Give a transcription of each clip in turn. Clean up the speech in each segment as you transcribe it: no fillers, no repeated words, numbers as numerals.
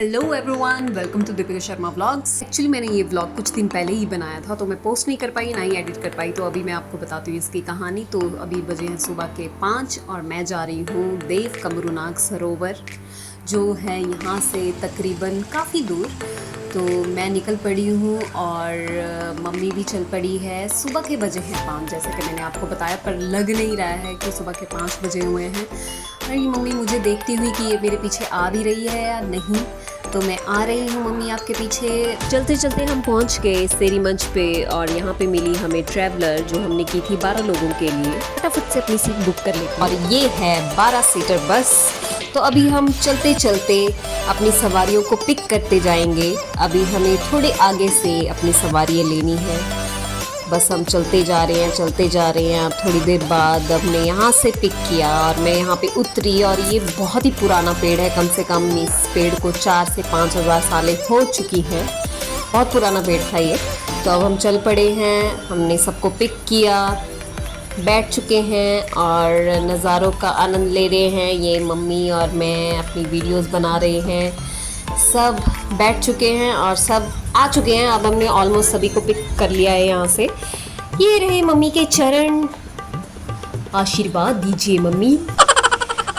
Hello everyone, welcome to Deepika Sharma vlogs. Actually मैंने ये vlog कुछ दिन पहले ही बनाया था तो मैं पोस्ट नहीं कर पाई, ना ही एडिट कर पाई। तो अभी मैं आपको बताती हूँ इसकी कहानी। तो अभी बजे हैं सुबह के 5 और मैं जा रही हूँ देव कमरूनाग सरोवर, जो है यहाँ से तकरीबन काफ़ी दूर। तो मैं निकल पड़ी हूँ और मम्मी भी चल पड़ी है। सुबह के बजे हैं 5, जैसे कि मैंने आपको बताया, पर लग नहीं रहा है कि सुबह के 5 बजे हुए हैं। और ये मम्मी मुझे देखती हुई कि ये मेरे पीछे आ भी रही है या नहीं, तो मैं आ रही हूँ मम्मी आपके पीछे। चलते चलते हम पहुँच गए सेरी मंच पे और यहाँ पे मिली हमें ट्रैवलर, जो हमने की थी 12 लोगों के लिए। फटाफट से अपनी सीट बुक कर लेते और ये है 12 सीटर बस। तो अभी हम चलते चलते अपनी सवारियों को पिक करते जाएंगे। अभी हमें थोड़े आगे से अपनी सवारियाँ लेनी है। बस हम चलते जा रहे हैं। अब थोड़ी देर बाद हमने यहाँ से पिक किया और मैं यहाँ पे उतरी। और ये बहुत ही पुराना पेड़ है, कम से कम इस पेड़ को 4 से 5 हज़ार सालें हो चुकी हैं। बहुत पुराना पेड़ था ये। तो अब हम चल पड़े हैं, हमने सबको पिक किया, बैठ चुके हैं और नज़ारों का आनंद ले रहे हैं। ये मम्मी और मैं अपनी वीडियोस बना रहे हैं। सब बैठ चुके हैं और सब आ चुके हैं। अब हमने ऑलमोस्ट सभी को पिक कर लिया है यहाँ से। ये रहे मम्मी के चरण, आशीर्वाद दीजिए मम्मी।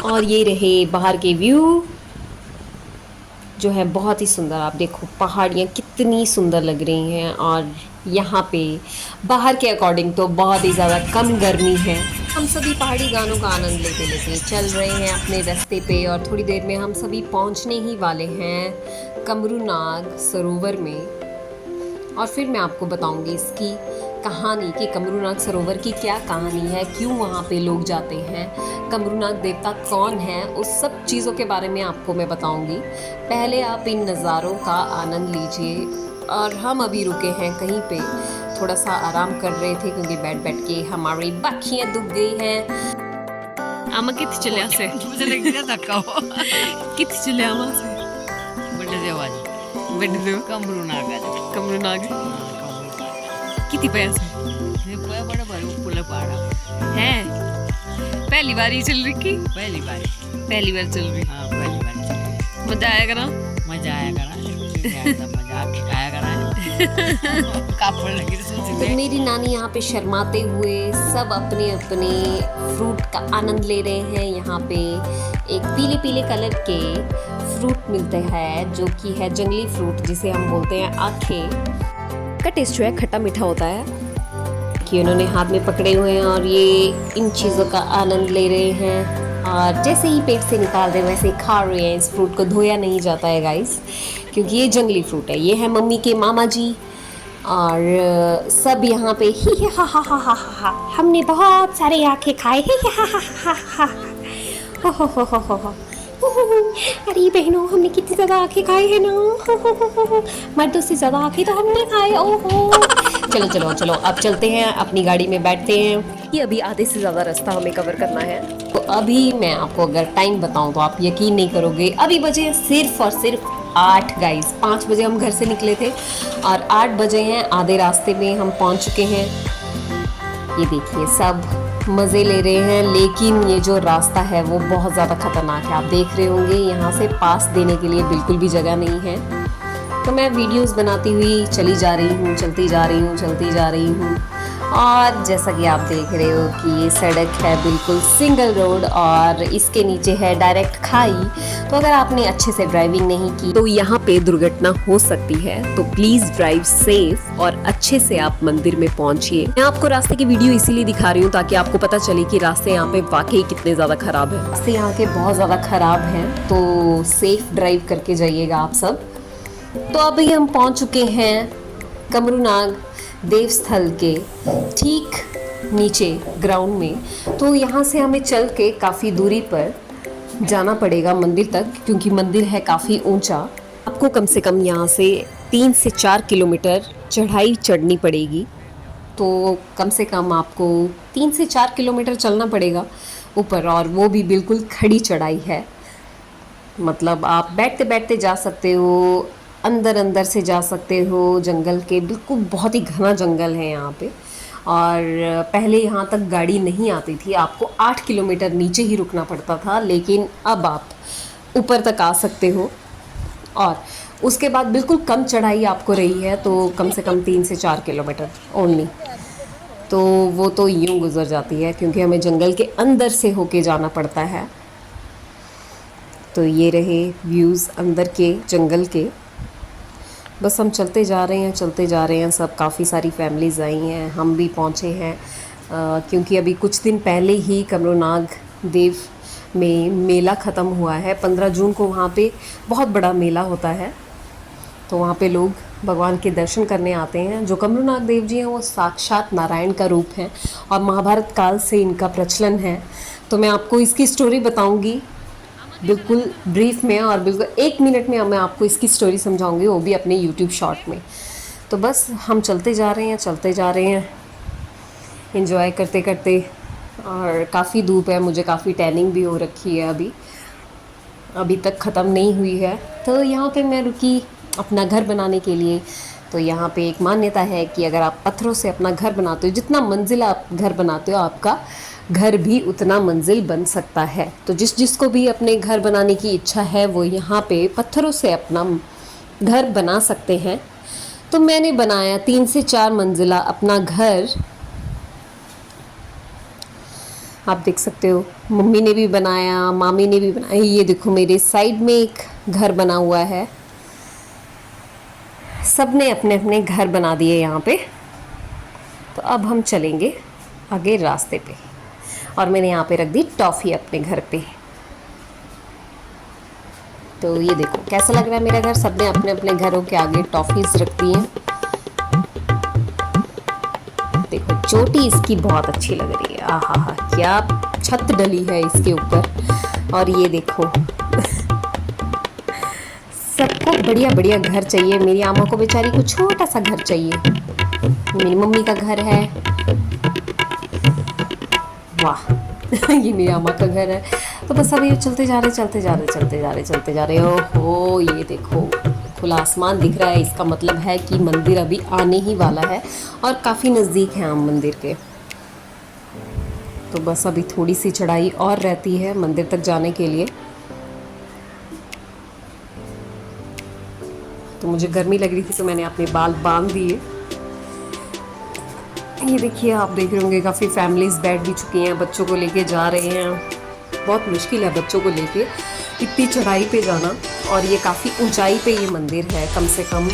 और ये रहे बाहर के व्यू, जो है बहुत ही सुंदर। आप देखो पहाड़ियाँ कितनी सुंदर लग रही हैं। और यहाँ पे बाहर के अकॉर्डिंग तो बहुत ही ज़्यादा कम गर्मी है। हम सभी पहाड़ी गानों का आनंद लेते लेते चल रहे हैं अपने रास्ते पे। और थोड़ी देर में हम सभी पहुँचने ही वाले हैं कमरूनाग सरोवर में। और फिर मैं आपको बताऊंगी इसकी कहानी कि कमरूनाग सरोवर की क्या कहानी है, क्यों वहाँ पे लोग जाते हैं, कमरूनाग देवता कौन है, उस सब चीज़ों के बारे में आपको मैं बताऊंगी। पहले आप इन नज़ारों का आनंद लीजिए। और हम अभी रुके हैं कहीं पे, थोड़ा सा आराम कर रहे थे क्योंकि बैठ बैठ के हमारी बाखियाँ दुख गई हैं। आमा कित चले से मुझे लग गया धक्का हो। कित चले आमा से बड़े देवाजी बड़े देव कमरूनाग कितनी पैसे ये बड़े बड़े पुल पहाड़ है। पहली बार ही चल रही की पहली बार चल रही। हाँ पहली बार मजा आएगा ना। मजा आएगा तो मेरी नानी यहाँ पे शर्माते हुए सब अपने अपने फ्रूट का आनंद ले रहे हैं। यहाँ पे एक पीले पीले कलर के फ्रूट मिलते हैं, जो कि है जंगली फ्रूट, जिसे हम बोलते हैं आखे का। टेस्ट जो है खट्टा मीठा होता है। कि उन्होंने हाथ में पकड़े हुए हैं और ये इन चीज़ों का आनंद ले रहे हैं। और जैसे ही पेट से निकाल रहे वैसे ही खा रहे हैं। इस फ्रूट को धोया नहीं जाता है गाइस, क्योंकि ये जंगली फ्रूट है। ये है मम्मी के मामा जी और सब यहाँ पे ही हा हा हा हा हा। हमने बहुत सारे आँखें खाए ही हा हा हा हा हा। अरे बहनों, हमने कितनी ज़्यादा आँखें खाए हैं ना। मर्दों से ज़्यादा आँखें तो हमने खाए। ओहो चलो चलो चलो, अब चलते हैं, अपनी गाड़ी में बैठते हैं। ये अभी आधे से ज़्यादा रास्ता हमें कवर करना है। तो अभी मैं आपको अगर टाइम बताऊं तो आप यकीन नहीं करोगे। अभी बजे सिर्फ और सिर्फ 8 गाइस। 5 बजे हम घर से निकले थे और 8 बजे हैं, आधे रास्ते में हम पहुंच चुके हैं। ये देखिए सब मज़े ले रहे हैं, लेकिन ये जो रास्ता है वो बहुत ज़्यादा ख़तरनाक है। आप देख रहे होंगे यहाँ से पास देने के लिए बिल्कुल भी जगह नहीं है। तो मैं वीडियोस बनाती हुई चली जा रही हूँ, चलती जा रही हूँ। और जैसा कि आप देख रहे हो कि ये सड़क है बिल्कुल सिंगल रोड और इसके नीचे है डायरेक्ट खाई। तो अगर आपने अच्छे से ड्राइविंग नहीं की तो यहाँ पे दुर्घटना हो सकती है। तो प्लीज़ ड्राइव सेफ और अच्छे से आप मंदिर में पहुँचिए। मैं आपको रास्ते की वीडियो इसीलिए दिखा रही हूँ ताकि आपको पता चले कि रास्ते यहाँ पे वाकई कितने ज़्यादा ख़राब है। रास्ते यहाँ के बहुत ज़्यादा ख़राब हैं, तो सेफ ड्राइव करके जाइएगा आप सब। तो अभी हम पहुँच चुके हैं कमरूनाग देवस्थल के ठीक नीचे ग्राउंड में। तो यहाँ से हमें चल के काफ़ी दूरी पर जाना पड़ेगा मंदिर तक, क्योंकि मंदिर है काफ़ी ऊंचा। आपको कम से कम यहाँ से 3 से 4 किलोमीटर चढ़ाई चढ़नी पड़ेगी। तो कम से कम आपको 3 से 4 किलोमीटर चलना पड़ेगा ऊपर, और वो भी बिल्कुल खड़ी चढ़ाई है। मतलब आप बैठते बैठते जा सकते हो, अंदर से जा सकते हो जंगल के। बिल्कुल बहुत ही घना जंगल है यहाँ पे। और पहले यहाँ तक गाड़ी नहीं आती थी, आपको 8 किलोमीटर नीचे ही रुकना पड़ता था, लेकिन अब आप ऊपर तक आ सकते हो। और उसके बाद बिल्कुल कम चढ़ाई आपको रही है, तो कम से कम 3 से 4 किलोमीटर ओनली, तो वो तो यूं गुजर जाती है क्योंकि हमें जंगल के अंदर से होके जाना पड़ता है। तो ये रहे व्यूज़ अंदर के जंगल के। बस हम चलते जा रहे हैं, चलते जा रहे हैं। सब काफ़ी सारी फैमिलीज़ आई हैं, हम भी पहुँचे हैं क्योंकि अभी कुछ दिन पहले ही कमरूनाग देव में मेला ख़त्म हुआ है। 15 जून को वहाँ पे बहुत बड़ा मेला होता है, तो वहाँ पे लोग भगवान के दर्शन करने आते हैं। जो कमरूनाग देव जी हैं वो साक्षात नारायण का रूप हैं और महाभारत काल से इनका प्रचलन है। तो मैं आपको इसकी स्टोरी बताऊंगी बिल्कुल ब्रीफ में, और बिल्कुल 1 मिनट में मैं आपको इसकी स्टोरी समझाऊंगी, वो भी अपने यूट्यूब शॉर्ट में। तो बस हम चलते जा रहे हैं, चलते जा रहे हैं एंजॉय करते करते। और काफ़ी धूप है, मुझे काफ़ी टैनिंग भी हो रखी है, अभी तक ख़त्म नहीं हुई है। तो यहाँ पे मैं रुकी अपना घर बनाने के लिए। तो यहाँ पे एक मान्यता है कि अगर आप पत्थरों से अपना घर बनाते हो, जितना मंजिल आप घर बनाते हो, आपका घर भी उतना मंजिल बन सकता है। तो जिसको भी अपने घर बनाने की इच्छा है वो यहाँ पे पत्थरों से अपना घर बना सकते हैं। तो मैंने बनाया 3 से 4 मंजिला अपना घर। आप देख सकते हो, मम्मी ने भी बनाया, मामी ने भी बनाया। ये देखो मेरे साइड में एक घर बना हुआ है। सब ने अपने अपने घर बना दिए यहाँ पे। तो अब हम चलेंगे आगे रास्ते पे, और मैंने यहाँ पे रख दी टॉफ़ी अपने घर पे। तो ये देखो कैसा लग रहा है मेरा घर। सबने अपने अपने घरों के आगे टॉफ़ीज़ रख दी हैं। देखो चोटी इसकी बहुत अच्छी लग रही है, आहा हा, क्या छत डली है इसके ऊपर। और ये देखो सबको बढ़िया बढ़िया घर चाहिए। मेरी आमा को बेचारी को छोटा सा घर चाहिए। मेरी मम्मी का घर है, वाह ये मेरी आमा का घर है। तो बस अभी चलते जा रहे। ओहो ये देखो खुला आसमान दिख रहा है, इसका मतलब है कि मंदिर अभी आने ही वाला है और काफ़ी नज़दीक है हम मंदिर के। तो बस अभी थोड़ी सी चढ़ाई और रहती है मंदिर तक जाने के लिए। तो मुझे गर्मी लग रही थी तो मैंने अपने बाल बांध दिए। ये देखिए, आप देख रहे होंगे काफ़ी फैमिलीज़ बैठ भी चुकी हैं, बच्चों को लेके जा रहे हैं। बहुत मुश्किल है बच्चों को लेके इतनी चढ़ाई पे जाना, और ये काफ़ी ऊंचाई पे ये मंदिर है। कम से कम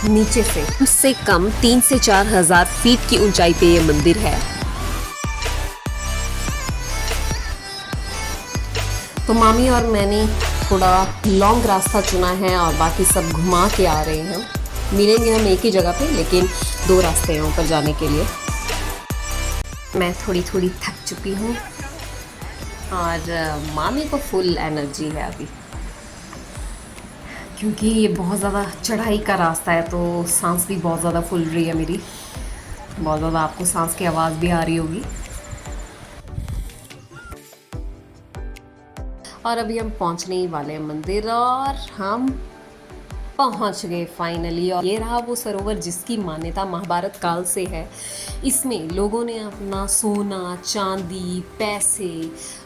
नीचे से कम से कम 3 से 4 हज़ार फीट की ऊंचाई पे ये मंदिर है। तो मामी और मैंने थोड़ा लॉन्ग रास्ता चुना है और बाकी सब घुमा के आ रहे हैं। मिलेंगे हम एक ही जगह पे, लेकिन 2 रास्ते हैं ऊपर जाने के लिए। मैं थोड़ी थक चुकी हूँ और मामी को फुल एनर्जी है अभी, क्योंकि ये बहुत ज़्यादा चढ़ाई का रास्ता है। तो सांस भी बहुत ज़्यादा फूल रही है मेरी, बहुत ज़्यादा आपको सांस की आवाज़ भी आ रही होगी। और अभी हम पहुंचने ही वाले हैं मंदिर, और हम पहुंच गए फाइनली। और ये रहा वो सरोवर जिसकी मान्यता महाभारत काल से है। इसमें लोगों ने अपना सोना, चांदी, पैसे,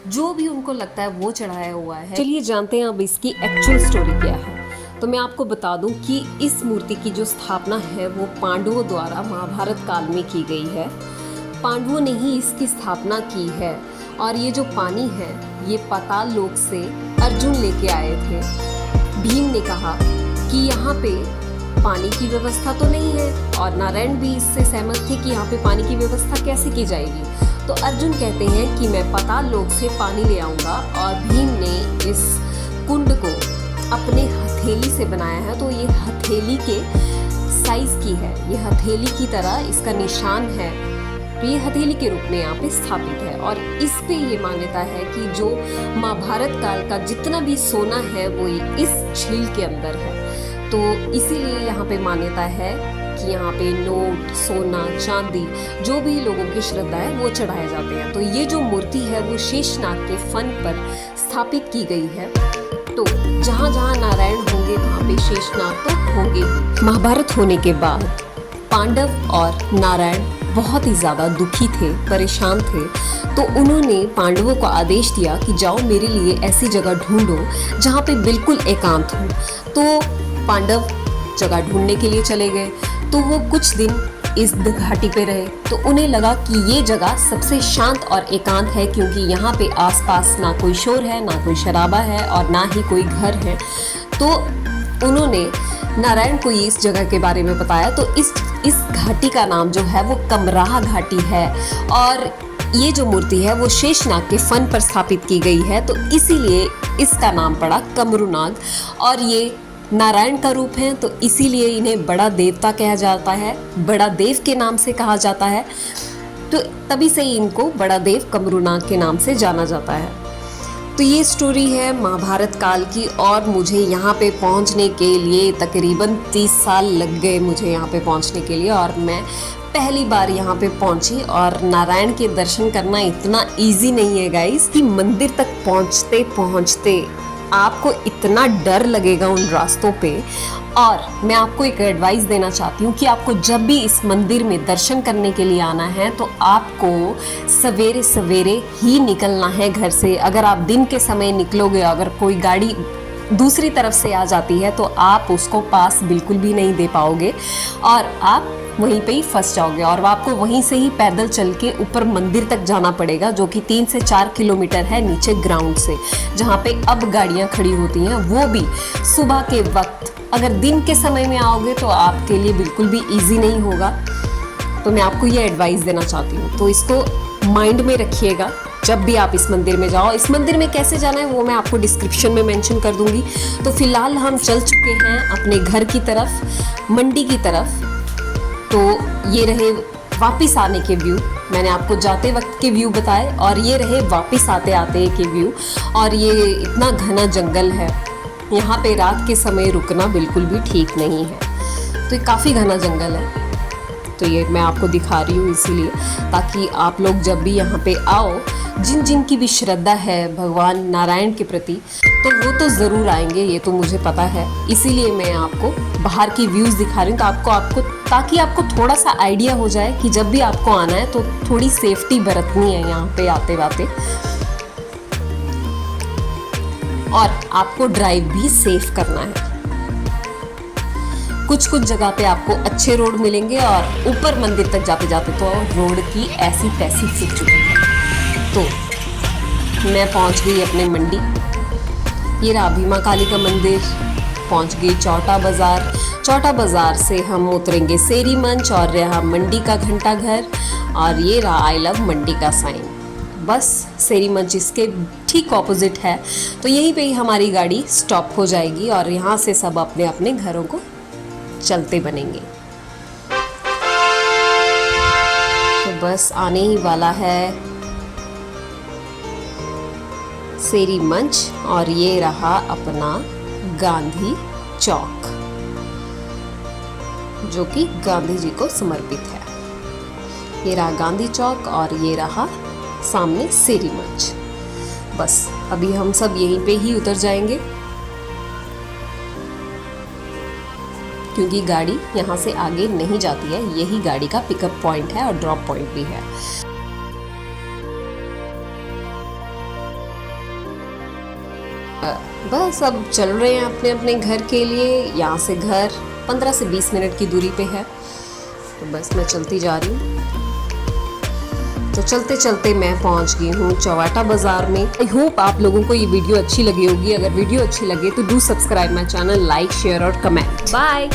जो भी उनको लगता है वो चढ़ाया हुआ है। चलिए जानते हैं अब इसकी एक्चुअल स्टोरी क्या है। तो मैं आपको बता दूं कि इस मूर्ति की जो स्थापना है वो पांडवों द्वारा महाभारत काल में की गई है। पांडवों ने ही इसकी स्थापना की है। और ये जो पानी है ये पाताल लोक से अर्जुन लेके आए थे। भीम ने कहा कि यहाँ पे पानी की व्यवस्था तो नहीं है, और नारायण भी इससे सहमत थे कि यहाँ पे पानी की व्यवस्था कैसे की जाएगी। तो अर्जुन कहते हैं कि मैं पाताल लोक से पानी ले आऊँगा, और भीम ने इस कुंड को अपने हथेली से बनाया है। तो ये हथेली के साइज की है, ये हथेली की तरह इसका निशान है। तो ये हथेली के रूप में यहाँ पे स्थापित है, और इस पे ये मान्यता है कि जो महाभारत काल का जितना भी सोना है वो इस झील के अंदर है। तो इसीलिए यहाँ पे मान्यता है कि यहाँ पे नोट, सोना, चांदी, जो भी लोगों की श्रद्धा है वो चढ़ाए जाते हैं। तो ये जो मूर्ति है वो शेषनाग के फन पर स्थापित की गई है। तो जहाँ जहाँ नारायण होंगे वहाँ पे शेषनाग तो होंगे ही। महाभारत होने के बाद पांडव और नारायण बहुत ही ज़्यादा दुखी थे, परेशान थे। तो उन्होंने पांडवों को आदेश दिया कि जाओ मेरे लिए ऐसी जगह ढूंढो जहाँ पे बिल्कुल एकांत हो। तो पांडव जगह ढूंढने के लिए चले गए। तो वो कुछ दिन इस घाटी पे रहे। तो उन्हें लगा कि ये जगह सबसे शांत और एकांत है, क्योंकि यहाँ पे आसपास ना कोई शोर है, ना कोई शराबा है और ना ही कोई घर है। तो उन्होंने नारायण को इस जगह के बारे में बताया। तो इस घाटी का नाम जो है वो कमराह घाटी है और ये जो मूर्ति है वो शेषनाग के फन पर स्थापित की गई है। तो इसीलिए इसका नाम पड़ा कमरूनाग। और ये नारायण का रूप है, तो इसीलिए इन्हें बड़ा देवता कहा जाता है, बड़ा देव के नाम से कहा जाता है। तो तभी से ही इनको बड़ा देव कमरूनाग के नाम से जाना जाता है। तो ये स्टोरी है महाभारत काल की और मुझे यहाँ पे पहुँचने के लिए तकरीबन 30 साल लग गए मुझे यहाँ पे पहुँचने के लिए। और मैं पहली बार यहाँ पे पहुँची और नारायण के दर्शन करना इतना इजी नहीं है गाइस कि मंदिर तक पहुँचते पहुँचते आपको इतना डर लगेगा उन रास्तों पे। और मैं आपको एक एडवाइस देना चाहती हूँ कि आपको जब भी इस मंदिर में दर्शन करने के लिए आना है तो आपको सवेरे सवेरे ही निकलना है घर से। अगर आप दिन के समय निकलोगे, अगर कोई गाड़ी दूसरी तरफ से आ जाती है तो आप उसको पास बिल्कुल भी नहीं दे पाओगे और आप वहीं पे ही फंस जाओगे। और आपको वहीं से ही पैदल चल के ऊपर मंदिर तक जाना पड़ेगा, जो कि 3 से 4 किलोमीटर है नीचे ग्राउंड से, जहाँ पे अब गाड़ियाँ खड़ी होती हैं, वो भी सुबह के वक्त। अगर दिन के समय में आओगे तो आपके लिए बिल्कुल भी ईजी नहीं होगा। तो मैं आपको ये एडवाइस देना चाहती हूँ, तो इसको माइंड में रखिएगा जब भी आप इस मंदिर में जाओ। इस मंदिर में कैसे जाना है वो मैं आपको डिस्क्रिप्शन में मेंशन कर दूंगी। तो फिलहाल हम चल चुके हैं अपने घर की तरफ, मंडी की तरफ। तो ये रहे वापस आने के व्यू, मैंने आपको जाते वक्त के व्यू बताए और ये रहे वापस आते आते के व्यू। और ये इतना घना जंगल है, यहाँ पे रात के समय रुकना बिल्कुल भी ठीक नहीं है। तो ये काफ़ी घना जंगल है। तो ये मैं आपको दिखा रही हूँ इसीलिए, ताकि आप लोग जब भी यहाँ पे आओ, जिन की भी श्रद्धा है भगवान नारायण के प्रति, तो वो तो ज़रूर आएंगे, ये तो मुझे पता है। इसीलिए मैं आपको बाहर की व्यूज़ दिखा रही हूँ, तो आपको ताकि आपको थोड़ा सा आइडिया हो जाए कि जब भी आपको आना है तो थोड़ी सेफ्टी बरतनी है यहाँ पे आते आते। और आपको ड्राइव भी सेफ करना है। कुछ जगह पे आपको अच्छे रोड मिलेंगे और ऊपर मंदिर तक जाते जाते तो रोड की ऐसी तैसी फिर चुकी है। तो मैं पहुंच गई अपने मंडी। ये रहा भीमा काली का मंदिर, पहुंच गई चौटा बाज़ार। चौटा बाज़ार से हम उतरेंगे सेरी मंच और रहा मंडी का घंटा घर और ये रहा आई लव मंडी का साइन। बस सेरी मंच इसके ठीक ऑपोजिट है। तो यहीं पे ही हमारी गाड़ी स्टॉप हो जाएगी और यहाँ से सब अपने अपने घरों को चलते बनेंगे। तो बस आने ही वाला है सेरी मंच और ये रहा अपना गांधी चौक, जो कि गांधी जी को समर्पित है। ये रहा गांधी चौक और ये रहा सामने सेरी मंच। बस अभी हम सब यहीं पे ही उतर जाएंगे, क्योंकि गाड़ी यहाँ से आगे नहीं जाती है। यही गाड़ी का पिकअप पॉइंट है और ड्रॉप पॉइंट भी है। बस अब चल रहे हैं अपने अपने घर के लिए। यहाँ से घर 15 से 20 मिनट की दूरी पे है। तो बस मैं चलती जा रही हूँ। तो चलते चलते मैं पहुँच गई हूँ चौवाटा बाज़ार में। आई होप आप लोगों को ये वीडियो अच्छी लगी होगी। अगर वीडियो अच्छी लगे तो do subscribe my channel, like, share और कमेंट। बाय।